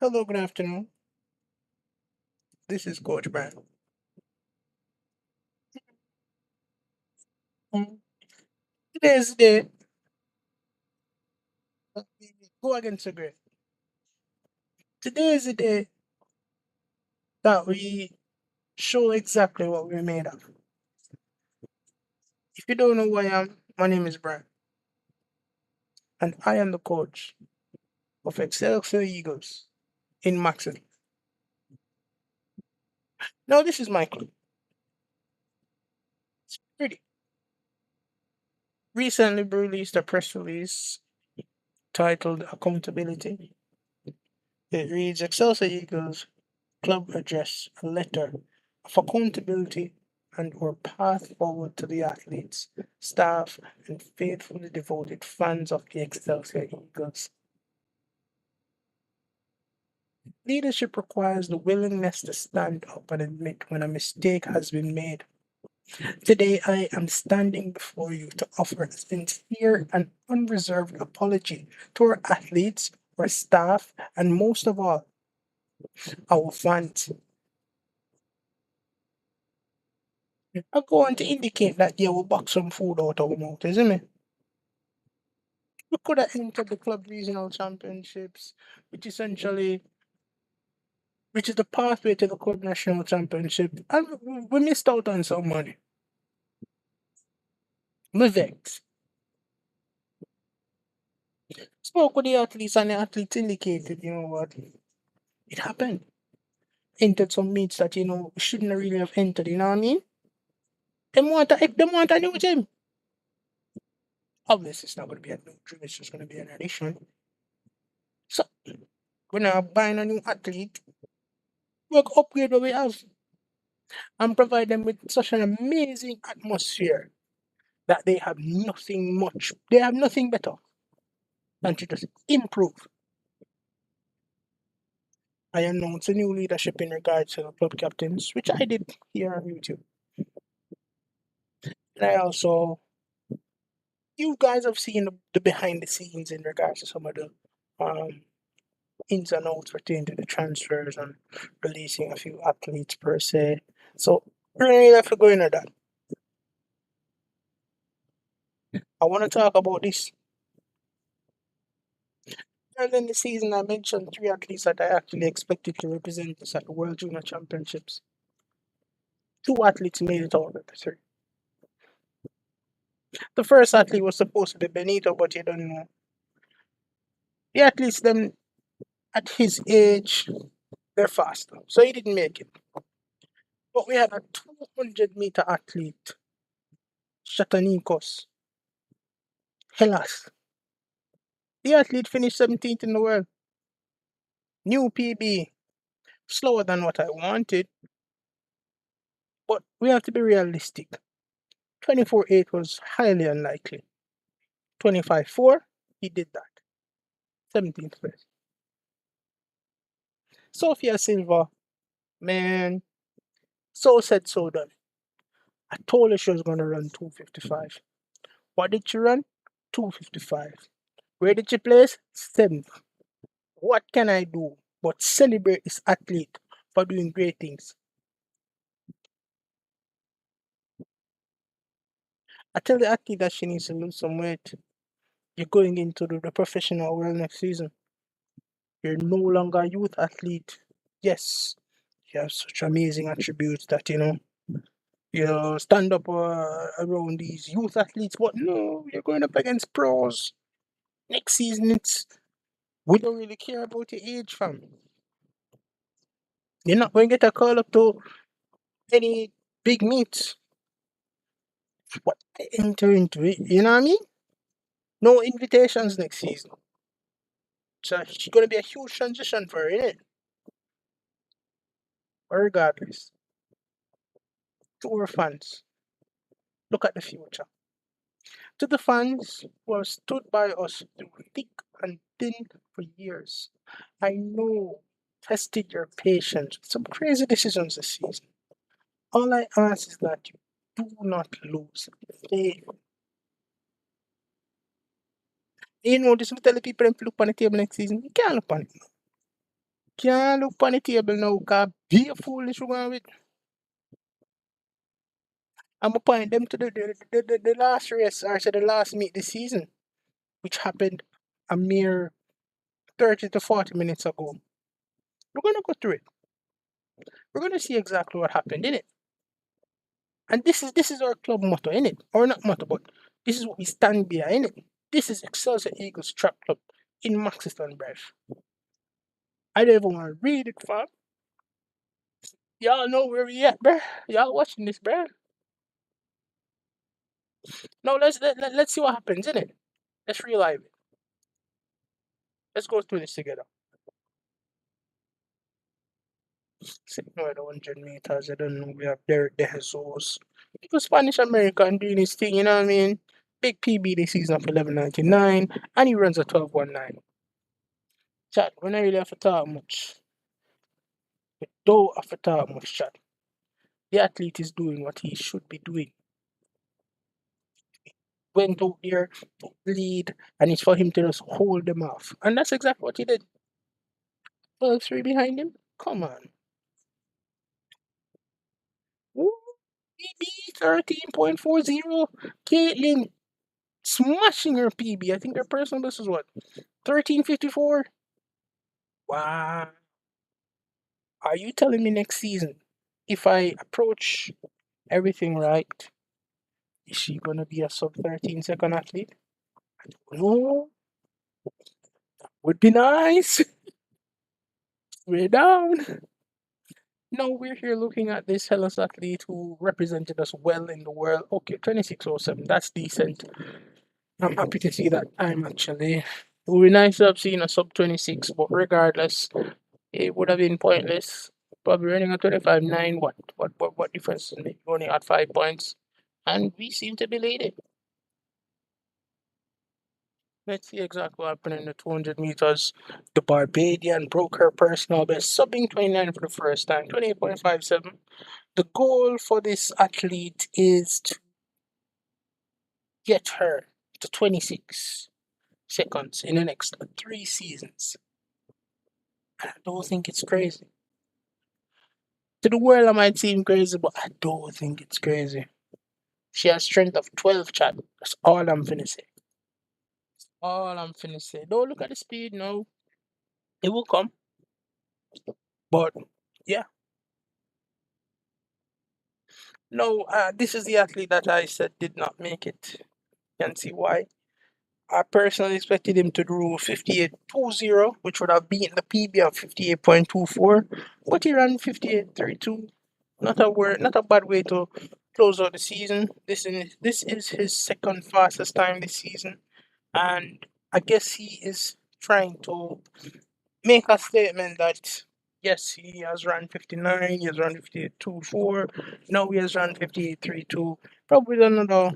Hello, good afternoon. This is Coach Brand. Mm, Today is the day that we go against the grain. Today is the day that we show exactly what we're made of. If you don't know who I am, my name is Brian, and I am the coach of XLCR Eagles in Maxithlon. Now, this is my club. It's pretty. Recently released a press release titled Accountability. It reads XLCR Eagles Club Address, a letter of accountability and or path forward to the athletes, staff, and faithfully devoted fans of the XLCR Eagles. Leadership requires the willingness to stand up and admit when a mistake has been made. Today, I am standing before you to offer a sincere and unreserved apology to our athletes, our staff, and most of all, our fans. I go on to indicate that yeah, we'll box some food out our mouth, isn't it? We could have entered the club regional championships, which essentially which is the pathway to the club national championship, and we missed out on some money. Me vex. Spoke with the athletes, and the athletes indicated, you know what, it happened. Entered some meets that we shouldn't really have entered. You know what I mean? Them want a new gym. Obviously, it's not going to be a new gym. It's just going to be an addition. So we're not buying a new athlete. We're going to upgrade what we have and provide them with such an amazing atmosphere that they have nothing better than to just improve. I announced a new leadership in regards to the club captains, which I did here on YouTube. And I also, you guys have seen the behind the scenes in regards to some of the um, ins and outs pertaining to the transfers and releasing a few athletes per se. So, we don't really have to go into that. I want to talk about this. Early in the season, I mentioned three athletes that I actually expected to represent us at the World Junior Championships. Two athletes made it out of the three. The first athlete was supposed to be Benito, but you don't know. The athletes, them at his age, they're faster. So he didn't make it. But we had a 200-meter athlete, Shatanikos, Hellas. The athlete finished 17th in the world. New PB, slower than what I wanted, but we have to be realistic. 24.8 was highly unlikely. 25.4, he did that. 17th place. Sophia Silva, man, so said, so done. I told her she was going to run 2:55. What did she run? 2:55. Where did she place? 7th. What can I do but celebrate this athlete for doing great things? I tell the athlete that she needs to lose some weight. You're going into the professional world next season. You're no longer a youth athlete. Yes, you have such amazing attributes that stand up around these youth athletes, but no, you're going up against pros. Next season, we don't really care about your age, fam. You're not going to get a call up to any big meets. But enter into it, you know what I mean? No invitations next season. So it's going to be a huge transition for her, innit? But regardless, to our fans, look at the future. To the fans who have stood by us through thick and thin for years, I know tested your patience with some crazy decisions this season. All I ask is that you do not lose faith. You know, this will tell the people them to look on the table next season. You can't look on it. Can't look on the table now, because be a foolish we're going with. I'm going to point them to the last race, or so the last meet this season, which happened a mere 30 to 40 minutes ago. We're going to go through it. We're going to see exactly what happened in it. And this is our club motto, innit? Or not motto, but this is what we stand behind, innit? This is XLCR Eagles Trap Club in Maxithlon, bruv. I don't even want to read it, fam. Y'all know where we at, bruh. Y'all watching this, bruh. Now let's see what happens, innit? Let's relive it. Let's go through this together. Sitting over the 100 meters, I don't know. We have Derek De Jesus. Because Spanish American doing his thing, you know what I mean? Big PB this season of 11.99, and he runs a 12.19. Chat, we not really have to talk much. We don't have to talk much, chat. The athlete is doing what he should be doing. Went out there, lead, and it's for him to just hold them off. And that's exactly what he did. 12-3 behind him? Come on. Ooh, PB 13.40. Caitlin smashing her PB. I think her personal best is what? 13.54? Wow. Are you telling me next season, if I approach everything right, is she gonna be a sub 13 second athlete? No, would be nice. We're down. No, we're here looking at this Hellas athlete who represented us well in the world. Okay, 26.07. That's decent. I'm happy to see that time actually. It would be nice to have seen a sub 26, but regardless, it would have been pointless. Probably running a 25.9. What difference is it? Only at 5 points. And we seem to be leading. Let's see exactly what happened in the 200 meters. The Barbadian broke her personal best, subbing 29 for the first time, 28.57. The goal for this athlete is to get her to 26 seconds in the next 3 seasons. I don't think it's crazy. To the world, I might seem crazy, but I don't think it's crazy. She has strength of 12, chat. That's all I'm finna say. All I'm finna say. Don't look at the speed, no. It will come. But, yeah. No, this is the athlete that I said did not make it. You can see why. I personally expected him to do 58.20, which would have beaten the PB of 58.24, but he ran 58.32. Not a bad way to close out the season. This is his second fastest time this season, and I guess he is trying to make a statement that yes, he has run 59, he has run 58.24, now he has run 58.32. Probably another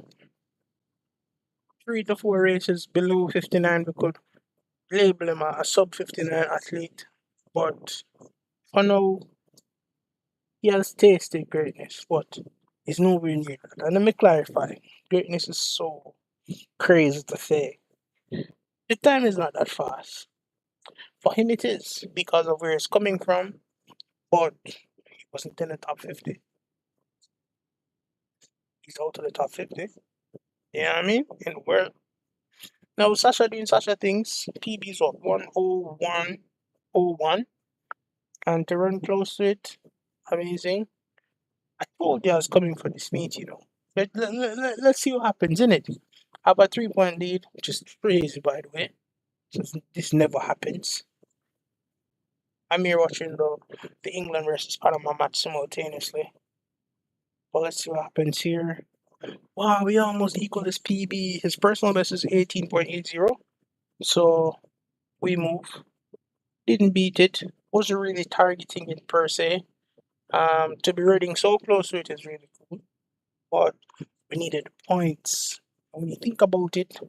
3 to 4 races below 59, we could label him a sub 59 athlete. But for now, he has tasted greatness, but he's nowhere near that. And let me clarify, greatness is so crazy to say. The time is not that fast. For him, it is because of where he's coming from, but he wasn't in the top 50. He's out of the top 50. You know what I mean? In the world. Now, Sasha doing Sasha things. PB's what? 101.01. And to run close to it, amazing. I told you I was coming for this meet, you know. Let's see what happens, innit? Have a 3 point lead, which is crazy, by the way. This never happens. I'm here watching the England versus Panama match simultaneously. But let's see what happens here. Wow, we almost equal his PB. His personal best is 18.80. So we move. Didn't beat it. Wasn't really targeting it per se. To be running so close to it is really cool. But we needed points. When you think about it,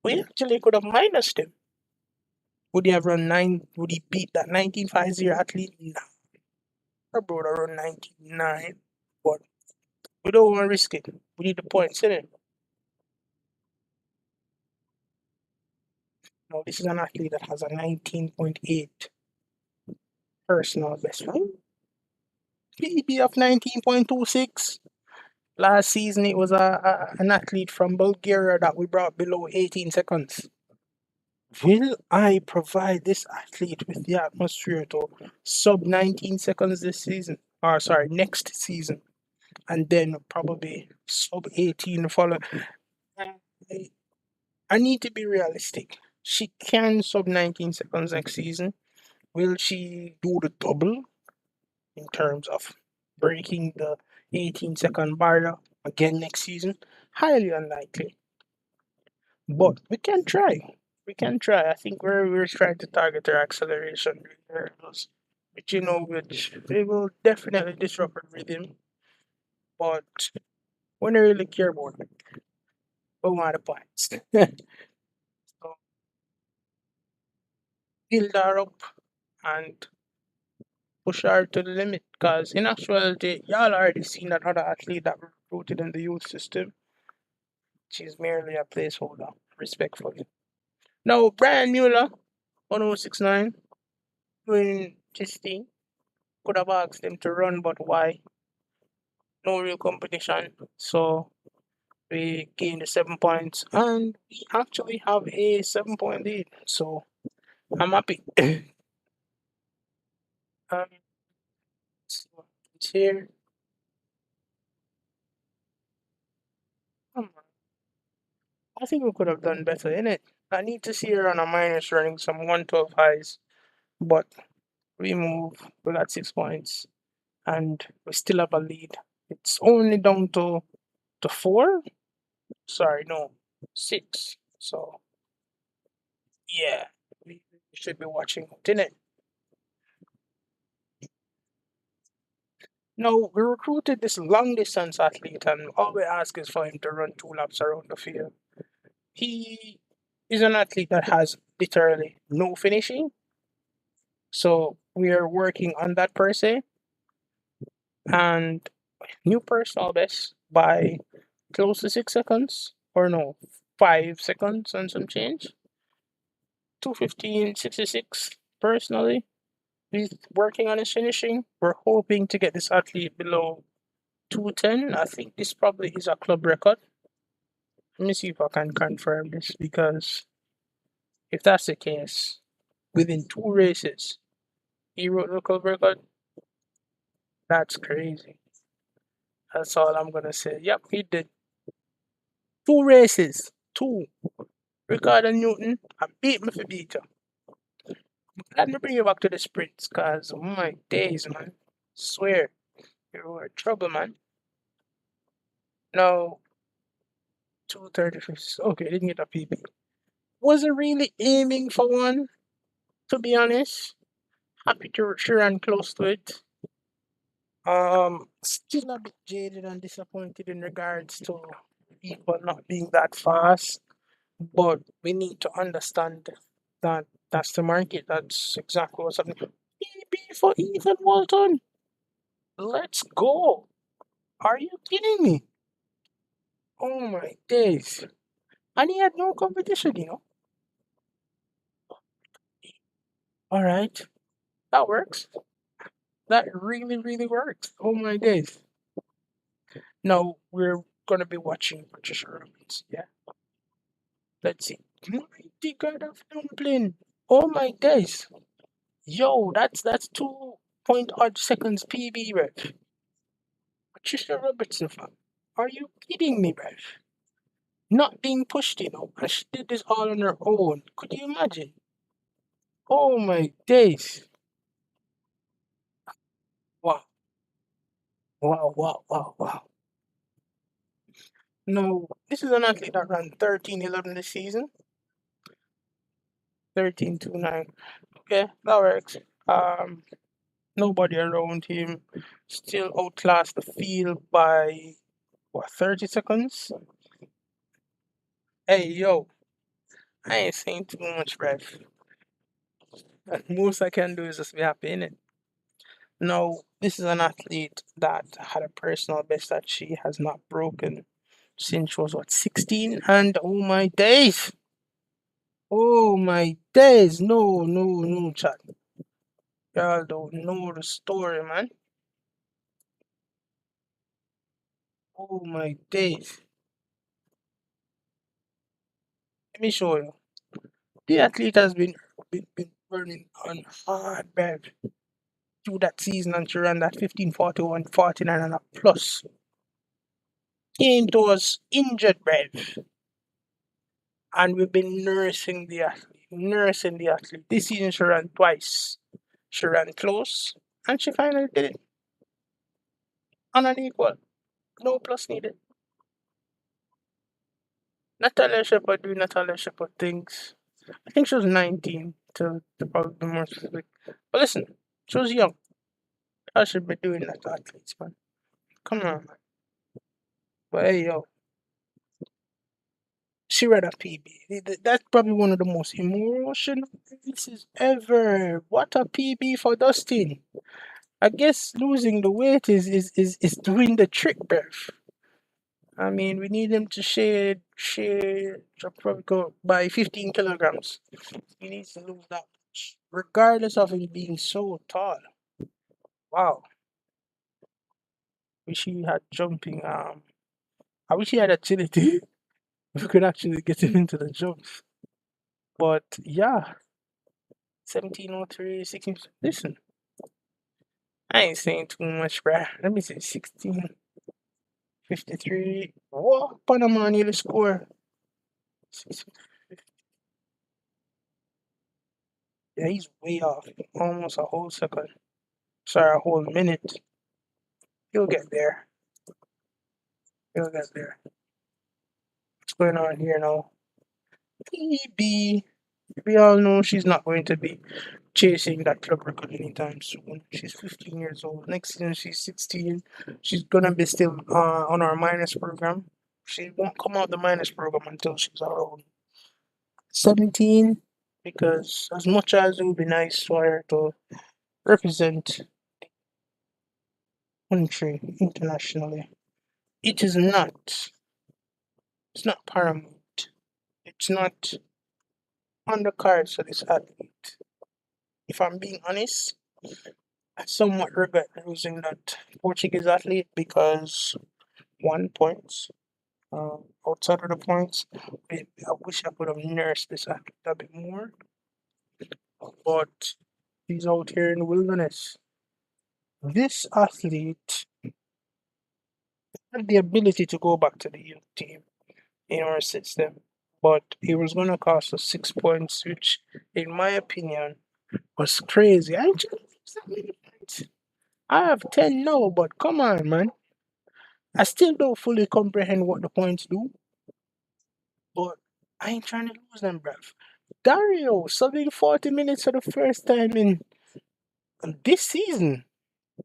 we actually could have minused him. Would he have run 9? Would he beat that 19.50 athlete? Nah. Our brother run 19.9. But we don't want to risk it. We need the points, innit? Now, this is an athlete that has a 19.8 personal best, right? PB of 19.26. Last season, it was an athlete from Bulgaria that we brought below 18 seconds. Will I provide this athlete with the atmosphere to sub 19 seconds this season? Or, sorry, next season. And then probably sub 18 follow. I I need to be realistic. She can sub 19 seconds next season. Will she do the double in terms of breaking the 18-second barrier again next season? Highly unlikely. But we can try. We can try. I think we're trying to target her acceleration hurdles, which which they will definitely disrupt her rhythm. But we don't really care about it. We want the points. So build her up and push her to the limit. Because in actuality, y'all already seen that other athlete that we recruited in the youth system. She's merely a placeholder, respectfully. Now, Brian Mueller, 1069, doing his thing. Could have asked him to run, but why? No real competition. So we gained the 7 points, and we actually have a 7 point lead. So I'm happy. um, so it's here. I think we could have done better in it. I need to see her on a minus running some 112 highs, but we move. We got 6 points, and we still have a lead. It's only down to 4. Sorry, no, 6. So yeah, we should be watching out, innit? No, we recruited this long distance athlete, and all we ask is for him to run 2 laps around the field. He is an athlete that has literally no finishing, so we are working on that per se. And new personal best by close to 6 seconds, or no, 5 seconds and some change. 2:15:66 personally. He's working on his finishing. We're hoping to get this athlete below 2:10. I think this probably is a club record. Let me see if I can confirm this, because if that's the case, within 2 races, he wrote the club record. That's crazy. That's all I'm gonna say. Yep, he did. 2 races. Two. Ricardo Newton, I beat me for beat you. Let me bring you back to the sprints, cause oh my days, man. Swear, you were trouble, man. No, 2:35. Okay, didn't get a PB. Wasn't really aiming for one, to be honest. Happy to run close to it. Still a bit jaded and disappointed in regards to people not being that fast, but we need to understand that that's the market. That's exactly what's happening. PB for Ethan Walton. Let's go. Are you kidding me? Oh my days. And he had no competition. All right. That works. That really, really works. Oh my days. Now we're gonna be watching Patricia Robbins. Yeah. Let's see. Mighty God of dumpling. Oh my days. Yo, that's 2 point odd seconds PB, ref. Patricia Robertson, fam. Are you kidding me, ref? Not being pushed. And she did this all on her own. Could you imagine? Oh my days. Wow. Wow, wow, wow, wow. No, this is an athlete that ran 13:11 this season. 13:29. Okay, that works. Um, Nobody around him. Still outclassed the field by what, 30 seconds? Hey, yo, I ain't saying too much, ref. Most I can do is just be happy, innit? Now, this is an athlete that had a personal best that she has not broken since she was, what, 16? And oh my days! Oh my days. No, no, no, chat. Y'all don't know the story, man. Oh my days. Let me show you. The athlete has been running on hard, bev, through that season, and she ran that 15:41, 49 and a plus. Came to us injured, bev. And we've been nursing the athlete. This season she ran twice. She ran close, and she finally did it. On an equal. No plus needed. Natalia Shepherd doing Natalia Shepherd things. I think she was 19 to probably be more specific. But listen, she was young. I should be doing that to athletes, man. Come on, man. But hey, yo, she read a PB. That's probably one of the most emotional pieces ever. What a PB for Dustin. I guess losing the weight is doing the trick, bruv. I mean, we need him to probably go by 15 kilograms. He needs to lose that much, regardless of him being so tall. Wow. Wish he had jumping. I wish he had agility. We could actually get him into the jumps. But yeah, 1703, 16. Listen, I ain't saying too much, bruh. Let me say 1653. What? Panama nearly score. 16. Yeah, he's way off. Almost a whole second. Sorry, a whole minute. He'll get there. He'll get there. What's going on here now? PB. We all know she's not going to be chasing that club record anytime soon. She's 15 years old. Next season, she's 16. She's gonna be still on our minus program. She won't come out the minus program until she's around 17. Because as much as it would be nice for her to represent country internationally, it is not. It's not paramount. It's not on the cards for this athlete. If I'm being honest, I somewhat regret losing that Portuguese athlete because 1 point. Outside of the points, I wish I could have nursed this athlete a bit more, but he's out here in the wilderness. This athlete had the ability to go back to the youth team in our system, but it was going to cost us 6 points, which, in my opinion, was crazy. I ain't trying to lose that many points. I have 10 now, but come on, man. I still don't fully comprehend what the points do, but I ain't trying to lose them, bruv. Dario subbing 40 minutes for the first time in this season.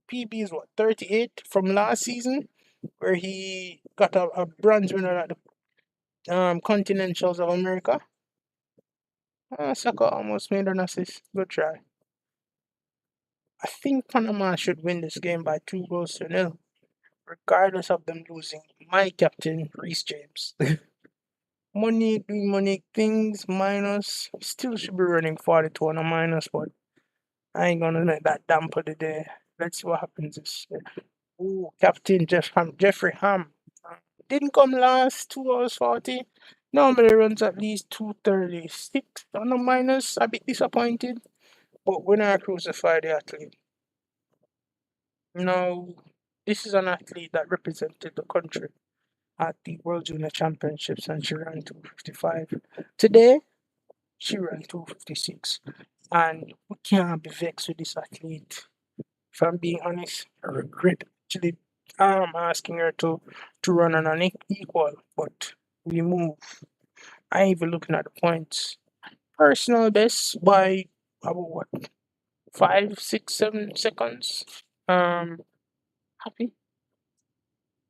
PB is what, 38 from last season, where he got a bronze winner at the Continentals of America. Saka almost made an assist. Good try. I think Panama should win this game by 2 goals to 0, regardless of them losing. My captain, Reece James. Money doing money things, minus. Still should be running 42 on a minus, but I ain't gonna let that damper the day. Let's see what happens this year. Ooh, Captain Jeffrey Ham. Didn't come last, 2 hours 40. Normally runs at least 2:36 on a minus. A bit disappointed, but when I crucify the athlete. No, this is an athlete that represented the country at the World Junior Championships and she ran 2:55. Today, she ran 2:56. And we can't be vexed with this athlete. If I'm being honest, I regret actually asking her to run on an equal, but we move. I ain't even looking at the points. Personal best by about what, 5, 6, 7 seconds. Happy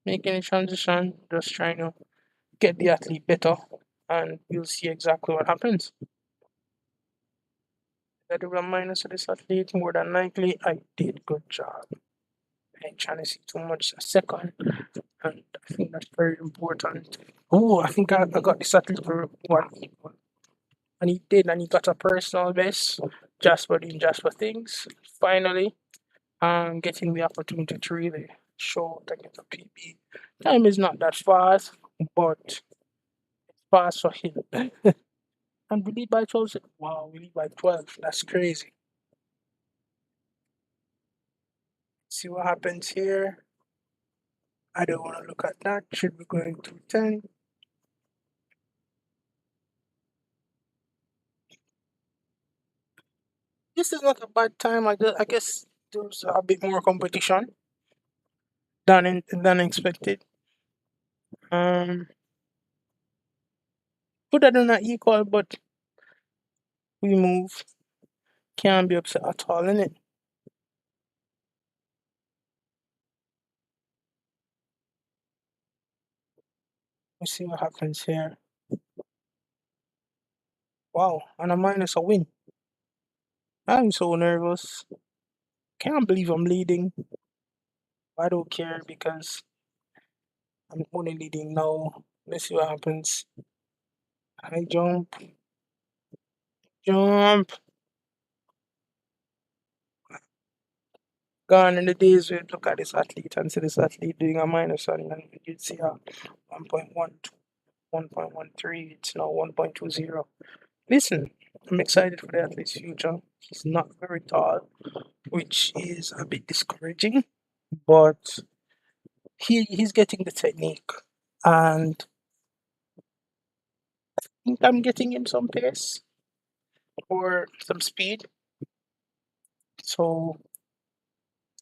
making a transition, just trying to get the athlete better, and we'll see exactly what happens. I do a minus to this athlete, more than likely I did good job. I ain't trying to see too much a second, and I think that's very important. Oh, I think I got this athlete for 1 equal. And he did, and he got a personal best just for doing just for things. Finally, getting the opportunity to really show that get a PB. Time is not that fast, but fast for him. And we lead by 12. Wow, we lead by 12. That's crazy. See what happens here. I don't want to look at that. Should be going to 10. This is not a bad time. I guess there's a bit more competition than expected. Could have done an equal, but we move. Can't be upset at all, innit? Let's see what happens here. Wow, and a minus a win. I'm so nervous. Can't believe I'm leading. I don't care because I'm only leading now. Let's see what happens. I jump, jump. Gone in the days where you look at this athlete and see this athlete doing a minus one, and you'd see a 1.12, 1.13. It's now 1.20. Listen, I'm excited for the athlete's future. He's not very tall, which is a bit discouraging, but he's getting the technique, and I think I'm getting him some pace or some speed. So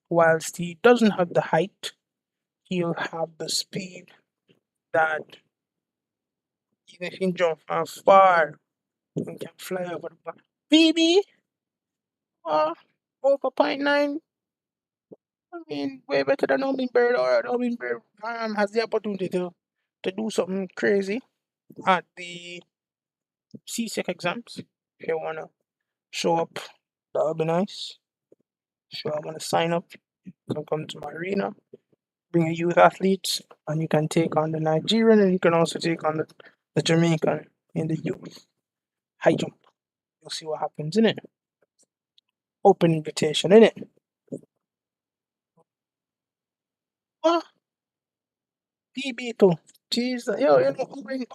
whilst he doesn't have the height, he'll have the speed that even if he jump from far, he can fly over the bar. BB, over point nine. I mean, way better than Hummingbird, or Hummingbird has the opportunity to do something crazy at the CSEC exams. If you wanna show up, that would be nice. So I wanna sign up. You can come to my arena, bring a youth athletes, and you can take on the Nigerian, and you can also take on the Jamaican in the youth high jump. You'll see what happens in it. Open invitation in it. Ah, PB too. Jeez, yo,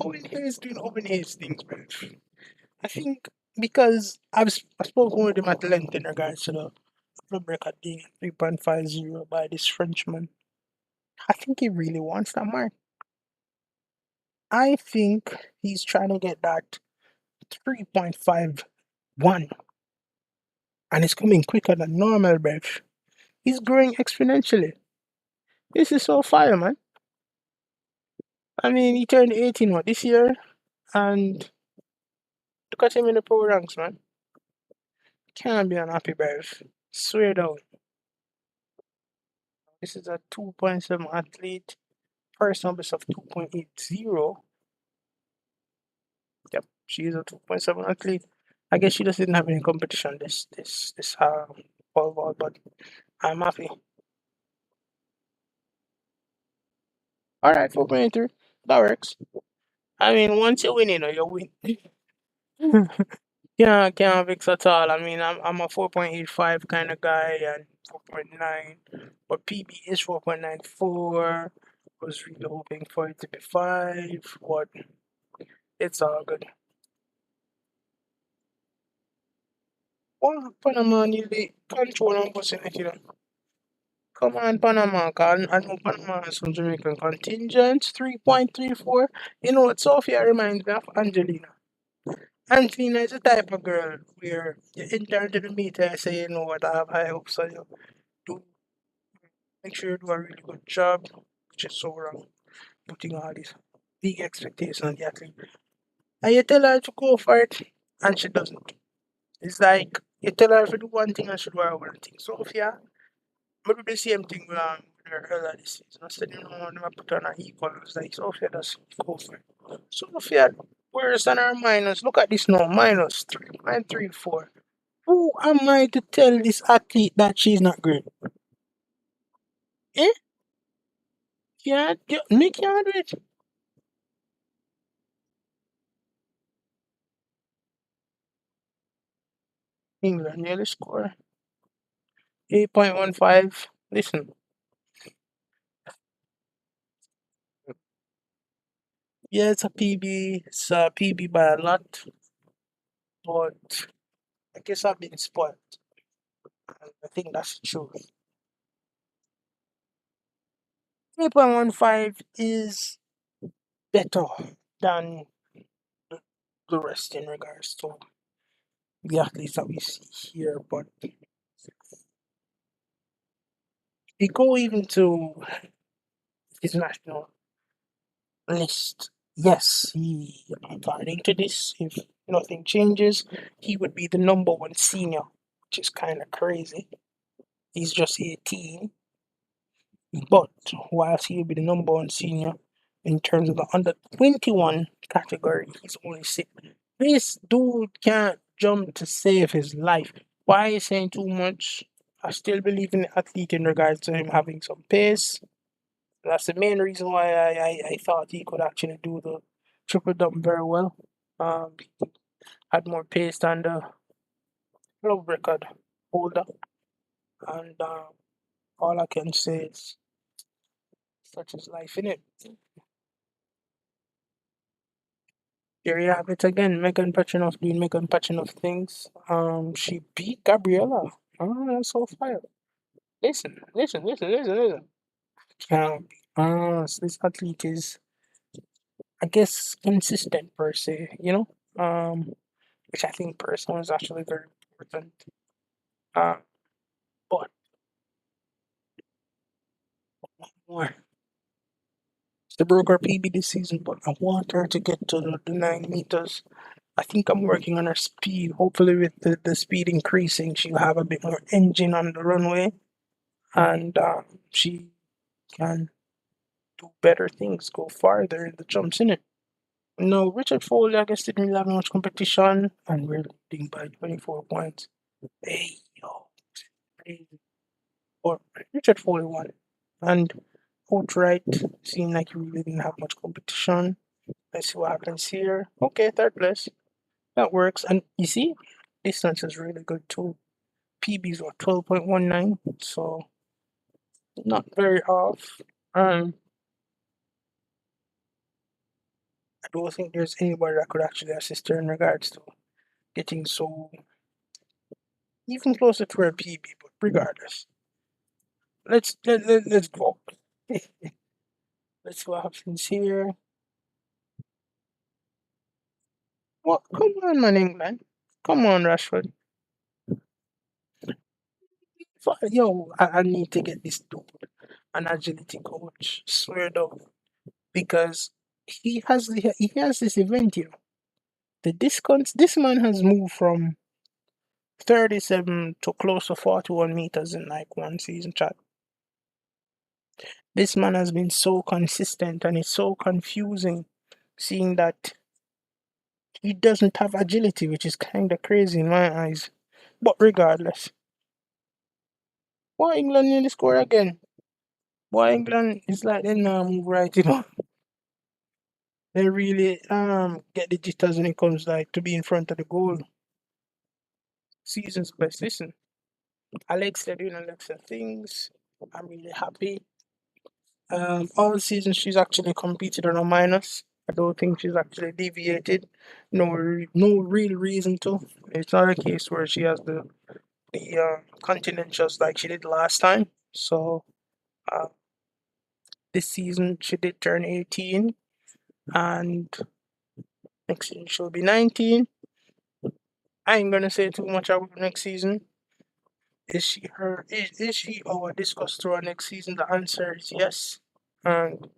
Owen Hayes doing Owen Hayes things, bro. I think because I've spoken with him at length in regards to the club record being at 3.50 by this Frenchman. I think he really wants that mark. I think he's trying to get that 3.51, and it's coming quicker than normal, bruv. He's growing exponentially. This is so fire, man. I mean, he turned 18 what this year, and look at him in the pro ranks, man. Can't be unhappy, bruv. Swear down. This is a 2.7 athlete. Personal best of 2.80. Yep, she is a 2.7 athlete. I guess she just didn't have any competition this fall ball, but I'm happy. All right, 4.83. That works. I mean, once you win, you win. Can't fix at all. I mean, I'm a 4.85 kind of guy and 4.9, but PB is 4.94. Was really hoping for it to be 5, but it's all good. Well, Panama need the control and bossing it, Come on, Panama. I know Panama has some Jamaican contingents, 3.34. You know what Sophia reminds me of? Angelina. Angelina is the type of girl where you enter into the meter and say, you know what, I have high hopes for you. Do make sure you do a really good job, which is so wrong. Putting all these big expectations on the athlete. And you tell her to go for it, and she doesn't. It's like you tell her to do one thing and she do one thing. Sophia, I do the same thing with her earlier this season. I said, you know, I'm gonna put on an equal. It's like Sophia does go for it. Sophia worse than her minus. Look at this now, minus 3.34. Who am I to tell this athlete that she's not great? Eh? Yeah, me can't do it. England nearly score 8.15. Listen, yeah, it's a PB. It's a PB by a lot, but I guess I've been spoiled. I think that's true. 8.15 is better than the rest in regards to the athletes that we see here, but we go even to his national list. Yes, he, according to this, if nothing changes, he would be the number one senior, which is kind of crazy. He's just 18, but whilst he'll be the number one senior in terms of the under 21 category, he's only six. This dude can't jump to save his life. Why are you saying too much? I still believe in the athlete in regards to him having some pace. That's the main reason why I thought he could actually do the triple dump very well. He had more pace than the club record holder, and all I can say is such is life in it. Here you have it again, Megan Pachinoff doing Megan Pachinoff things. She beat Gabriella. Oh, that's so fire. Listen. Can't be. This athlete is, I guess, consistent per se, which I think personally is actually very important. Uh, but more. She broke her PB this season, but I want her to get to the 9 meters. I think I'm working on her speed. Hopefully, with the speed increasing, she'll have a bit more engine on the runway, and she can do better things, go farther in the jumps in it. No, Richard Foley, I guess, didn't really have much competition, and we're leading by 24 points. Hey, yo, crazy. Or Richard Foley won. And outright, seemed like he really didn't have much competition. Let's see what happens here. Okay, third place. That works. And you see, distance is really good too. PBs were 12.19, so not very off. I don't think there's anybody that could actually assist her in regards to getting so even closer to her PB, but regardless. Let's go. Let's see what happens here. What? Come on, man, England. Come on, Rashford. Yo, I need to get this dude an agility coach. Swear though, because he has this event here. The discount. This man has moved from 37 to close to 41 meters in like one season. Chat. This man has been so consistent, and it's so confusing seeing that he doesn't have agility, which is kind of crazy in my eyes. But regardless, why England nearly score again? Why England is like they now move right, They really get the jitters when it comes like to be in front of the goal. Season's best. Listen, Alexa doing Alexa things. I'm really happy. All season she's actually competed on a minus. I don't think she's actually deviated. No real reason to. It's not a case where she has the continent just like she did last time. So uh, this season she did turn 18, and next season she'll be 19. I ain't gonna say too much about next season. Is she our discuss through next season? The answer is yes. And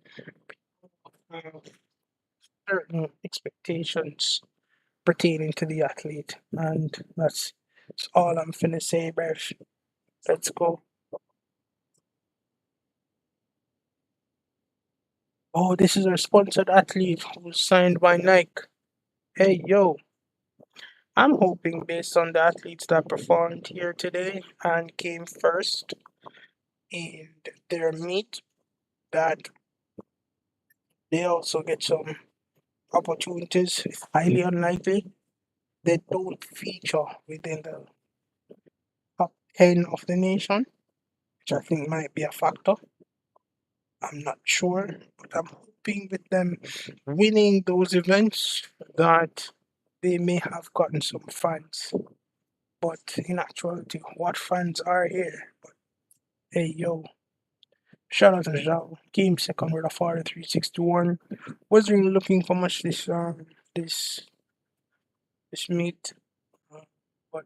certain expectations pertaining to the athlete. And that's all I'm finna say, bruv. Let's go. Oh, this is our sponsored athlete who's signed by Nike. Hey, yo. I'm hoping based on the athletes that performed here today and came first in their meet that they also get some opportunities. It's highly unlikely they don't feature within the 10 of the nation, which I think might be a factor. I'm not sure, but I'm hoping with them winning those events that they may have gotten some fans. But in actuality, what fans are here? But hey, yo, shout out to Zhao. Came second with a 43-61. Wasn't really looking for much this this meet, uh, but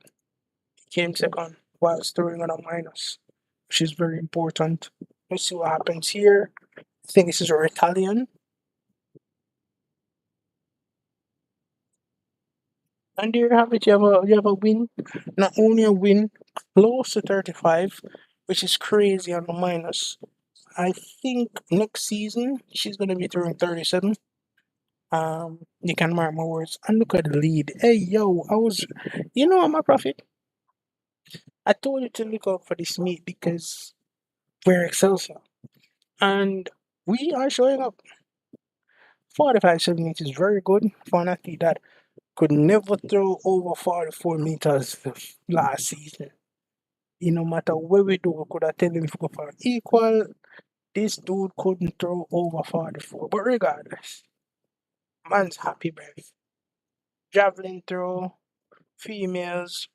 he came second while throwing on a minus, which is very important. Let's see what happens here. I think this is our Italian. And there you have it. You have a win. Not only a win, close to 35, which is crazy on the minus. I think next season she's gonna be throwing 37. You can mark my words. And look at the lead. Hey yo, I'm a prophet. I told you to look out for this meet because we're XLCR. And we are showing up. 45 meters is very good for an athlete that could never throw over 44 meters last season. No matter what we do, we could have tell him to go for equal. This dude couldn't throw over 44. But regardless, man's happy, bruv. Javelin throw, females,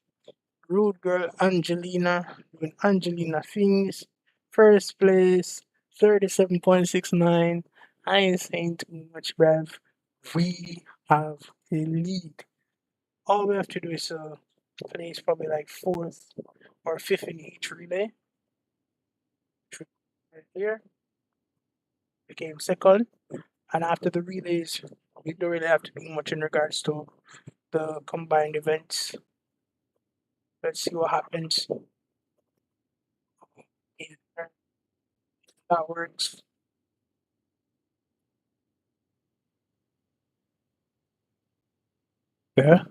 rude girl Angelina doing Angelina things. First place, 37.69. I ain't saying too much, bruv. We have a lead. All we have to do is place probably like fourth or fifth in each relay. Right here, became second. And after the relays, we don't really have to do much in regards to the combined events. Let's see what happens. If that works. Okay,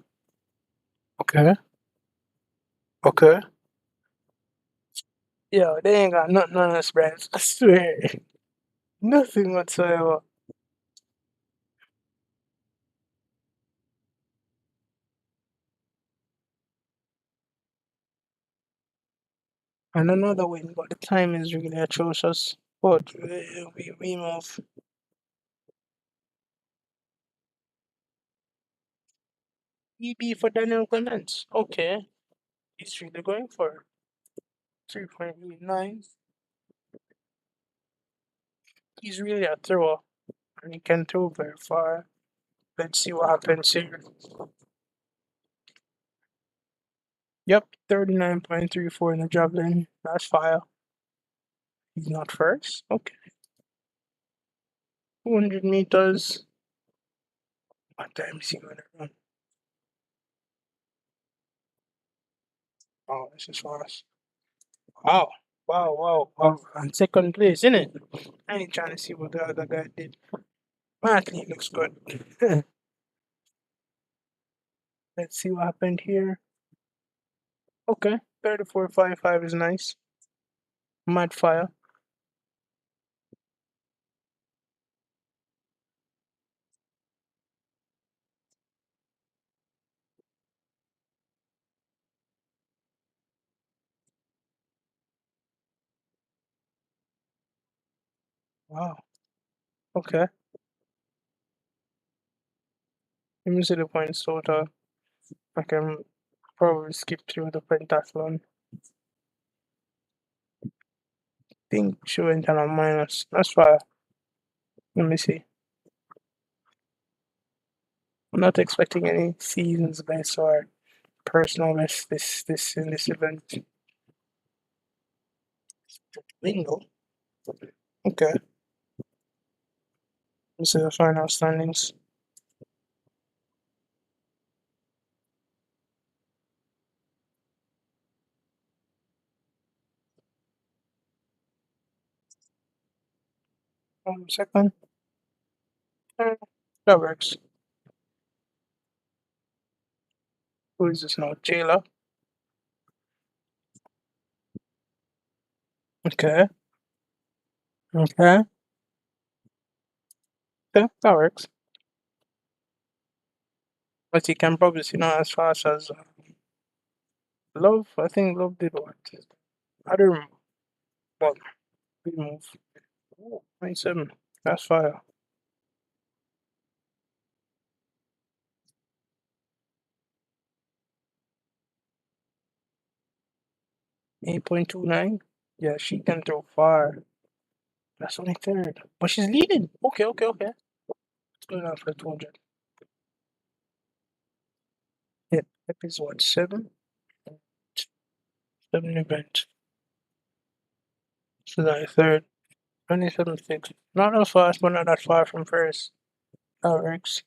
okay, okay. Yo, they ain't got nothing on us, bruh. I swear. Nothing whatsoever. And another win, but the time is really atrocious. But we move. EB for Daniel Clements. Okay. He's really going for 3.89. He's really a thrower. And he can throw very far. Let's see what happens here. Yep, 39.34 in the javelin. That's fire. He's not first. Okay. 200 meters. What time is he going to run? Oh, this is fast. Wow. Wow, wow, wow. And second place, isn't it? I ain't trying to see what the other guy did. My athlete looks good. Let's see what happened here. Okay, 34.55 is nice. Mad fire. Wow. Okay. Let me see the points total. I can probably skip through the pentathlon. Think she went on a minus. That's fire. Let me see. I'm not expecting any seasons best or personal best this in this event. Bingo. Okay. This is the final standings. Second. Uh, that works. Who is this now? Jayla. Okay. Okay. Okay. That works. But you can probably see not as fast as Love, I think Love did what? I don't remember. But we move. Ooh, 27. That's fire. 8.29. Yeah, she can throw far. That's only third. But she's leading. Okay, okay, okay. What's going on for the 200? Yep. Yep is what? Seven? Seven event. So that third. 27.6. Not that fast, but not that far from first. That works.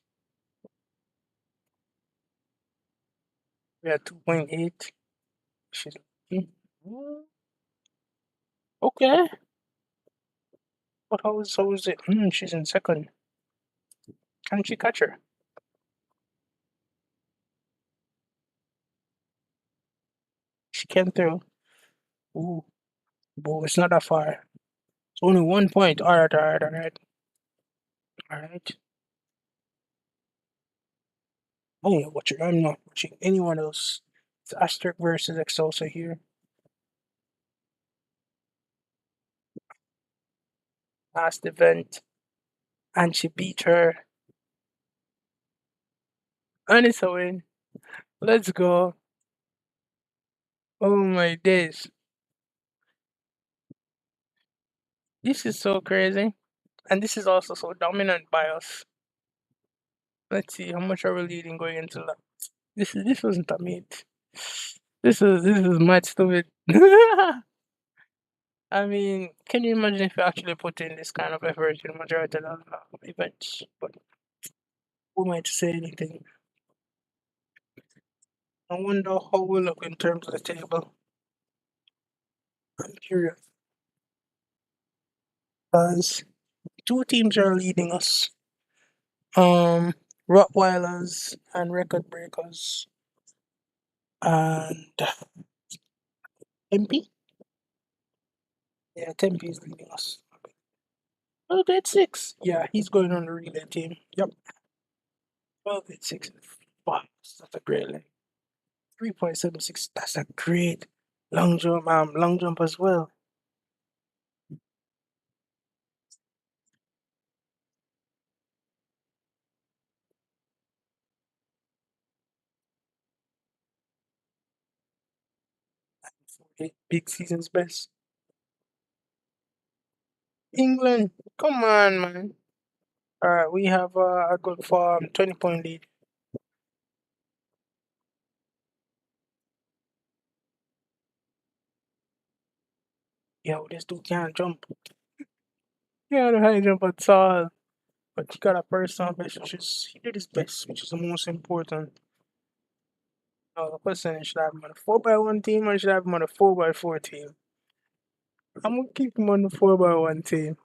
We are 2.8. She's lucky. Okay. But how is it? She's in second. Can she catch her? She came through. Ooh, but it's not that far. It's only 1 point. Alright, alright, alright. Alright. Oh yeah, watch it. I'm not watching anyone else. It's Asterisk versus Excelsa here. Last event. And she beat her. And it's a win. Let's go. Oh my days. This is so crazy. And this is also so dominant by us. Let's see, how much are we leading going into that? This wasn't a meet. This is much stupid. I mean, can you imagine if you actually put in this kind of effort in majority of the events? But who might say anything? I wonder how we look in terms of the table. I'm curious. Because two teams are leading us. Rottweilers and Record Breakers and MP. Yeah, Tempe is leading us. Oh, grade six. Yeah, he's going on the relay team. Yep. Well, grade six. Wow, that's a great leg. 3.76. That's a great long jump as well. Big season's best. England, come on, man. All right, we have a good farm, 20-point lead. Yo, this dude can't jump. Yeah, the high jump at all. But he got a personal best, which is he did his best, which is the most important. The question is, should I have him on a 4x1 team or should I have him on a 4x4 team? I'm gonna keep him on the 4x1 team.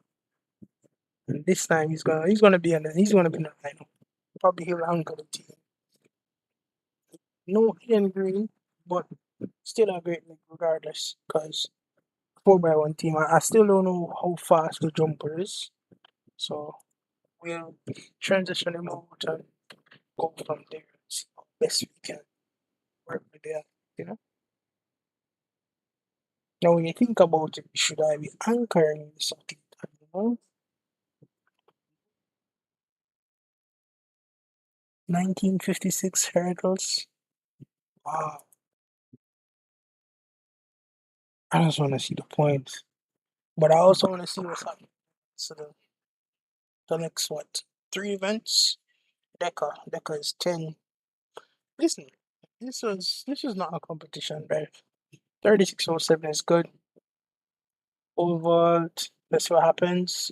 And this time he's gonna be in the lineup. Probably he'll anchor the team. No hidden green, but still a great league regardless. Because 4x1 team, I still don't know how fast the jumper is. So we'll transition him out and go from there. See how best we can work with that, you know. Now when you think about it, should I be anchoring this athlete? I don't know. 1956 hurdles. Wow. I just want to see the points. But I also want to see what's happening. So the next what? Three events? Deca is 10. Listen, this was not a competition, right? 3607 is good. Overall, let's see what happens.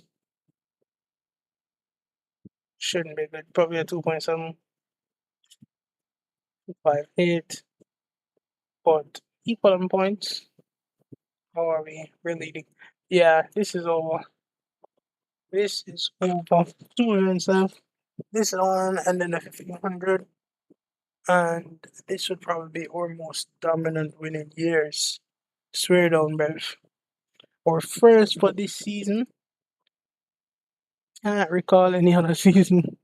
Shouldn't be good. Probably a 2.7, 2.58. But equal in points. How are we? We're leading. Yeah, this is over. This is over. 2 events left. This one and then a 1500. And this would probably be our most dominant win in years. Swear down, bruv. Our first for this season. Can't recall any other season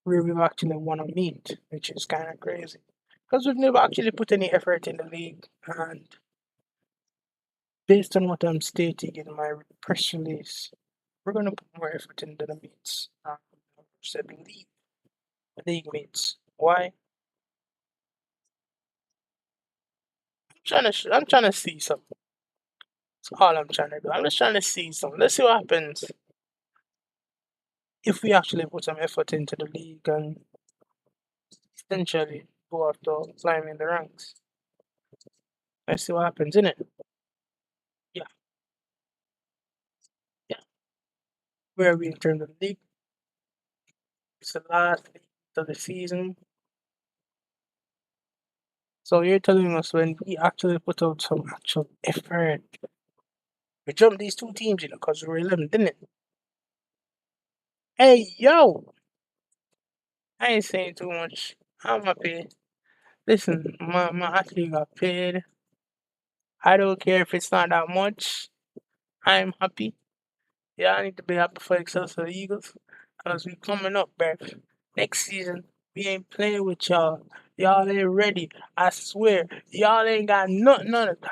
where we've actually won a meet, which is kind of crazy. Because we've never actually put any effort in the league, and based on what I'm stating in my press release, we're going to put more effort into the mates. Said league mates. Why? I'm trying to see something. That's all I'm trying to do. I'm just trying to see something. Let's see what happens if we actually put some effort into the league and essentially go after climbing the ranks. Let's see what happens, innit? Yeah, yeah. Where are we in terms of the league? It's the last league of the season. So you're telling us when we actually put out some actual effort, we jumped these two teams, because we were 11, didn't it? Hey, yo! I ain't saying too much. I'm happy. Listen, my athlete got paid. I don't care if it's not that much. I'm happy. Yeah, I need to be happy for XLCR Eagles. Because we coming up, bruh. Next season, we ain't playing with y'all. Y'all ain't ready. I swear. Y'all ain't got nothing on it.